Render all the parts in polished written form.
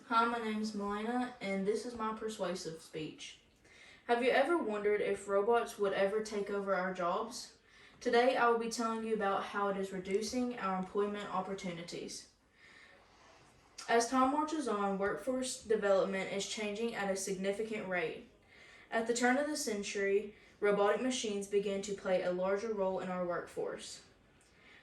Hi, my name is Melena, and this is my persuasive speech. Have you ever wondered if robots would ever take over our jobs? Today, I will be telling you about how it is reducing our employment opportunities. As time marches on, workforce development is changing at a significant rate. At the turn of the century, robotic machines began to play a larger role in our workforce.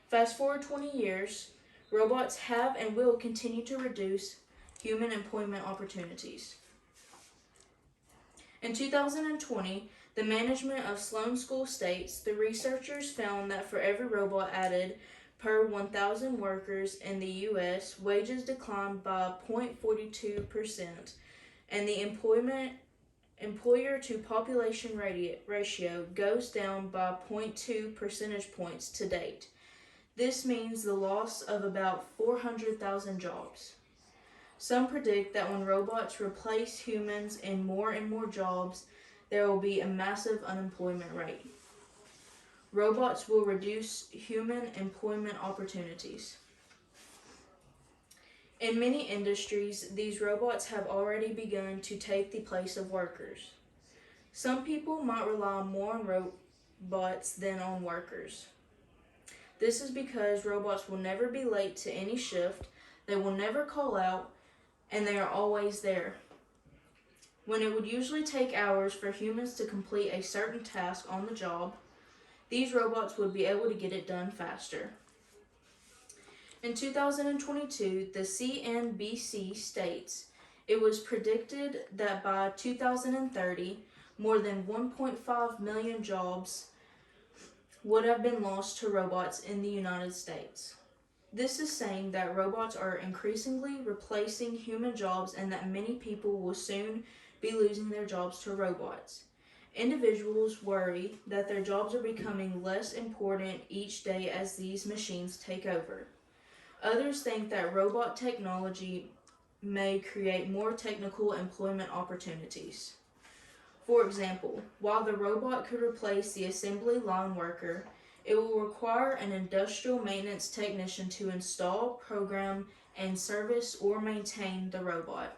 Fast forward 20 years, robots have and will continue to reduce human employment opportunities. In 2020, the management of Sloan School states the researchers found that for every robot added per 1,000 workers in the U.S., wages declined by 0.42%, and the employer to population ratio goes down by 0.2 percentage points to date. This means the loss of about 400,000 jobs. Some predict that when robots replace humans in more and more jobs, there will be a massive unemployment rate. Robots will reduce human employment opportunities. In many industries, these robots have already begun to take the place of workers. Some people might rely more on robots than on workers. This is because robots will never be late to any shift, they will never call out, and they are always there. When it would usually take hours for humans to complete a certain task on the job, these robots would be able to get it done faster. In 2022, the CNBC states it was predicted that by 2030, more than 1.5 million jobs would have been lost to robots in the United States. This is saying that robots are increasingly replacing human jobs and that many people will soon be losing their jobs to robots. Individuals worry that their jobs are becoming less important each day as these machines take over. Others think that robot technology may create more technical employment opportunities. For example, while the robot could replace the assembly line worker, it will require an industrial maintenance technician to install, program, and service or maintain the robot.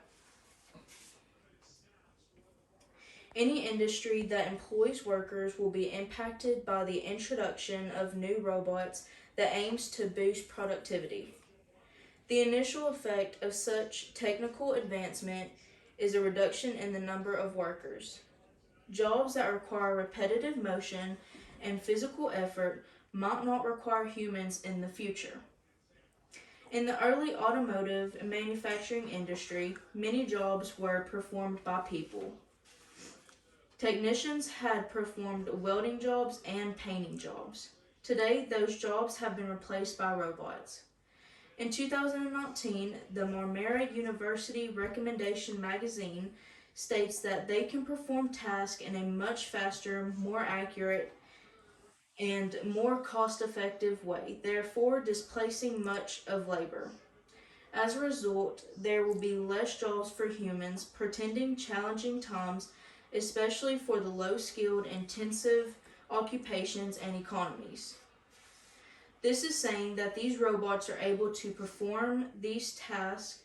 Any industry that employs workers will be impacted by the introduction of new robots that aims to boost productivity. The initial effect of such technical advancement is a reduction in the number of workers. Jobs that require repetitive motion and physical effort might not require humans in the future. In the early automotive and manufacturing industry, many jobs were performed by people. Technicians had performed welding jobs and painting jobs. Today, those jobs have been replaced by robots. In 2019, the Marmara University Recommendation magazine states that they can perform tasks in a much faster, more accurate, and more cost-effective way, therefore displacing much of labor. As a result, there will be less jobs for humans, portending challenging times, especially for the low-skilled, intensive occupations and economies. This is saying that these robots are able to perform these tasks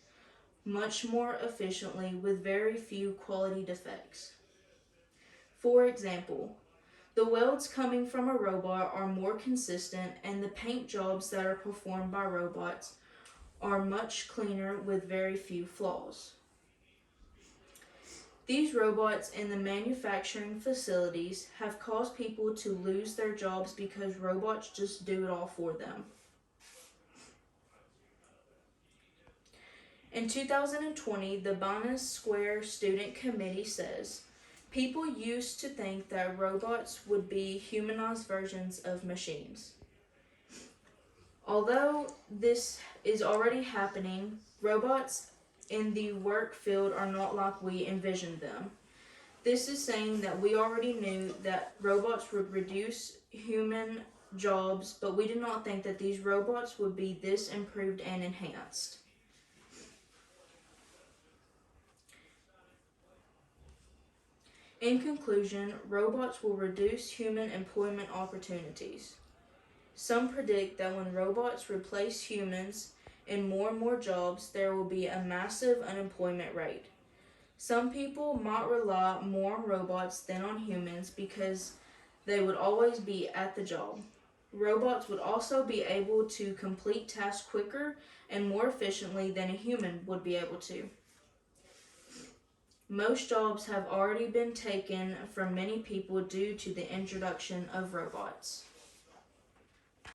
much more efficiently with very few quality defects. For example, the welds coming from a robot are more consistent, and the paint jobs that are performed by robots are much cleaner with very few flaws. These robots in the manufacturing facilities have caused people to lose their jobs because robots just do it all for them. In 2020, the Binance Square Student Committee says, people used to think that robots would be humanized versions of machines. Although this is already happening, robots in the work field are not like we envisioned them. This is saying that we already knew that robots would reduce human jobs, but we did not think that these robots would be this improved and enhanced. In conclusion, robots will reduce human employment opportunities. Some predict that when robots replace humans, in more and more jobs, there will be a massive unemployment rate. Some people might rely more on robots than on humans because they would always be at the job. Robots would also be able to complete tasks quicker and more efficiently than a human would be able to. Most jobs have already been taken from many people due to the introduction of robots.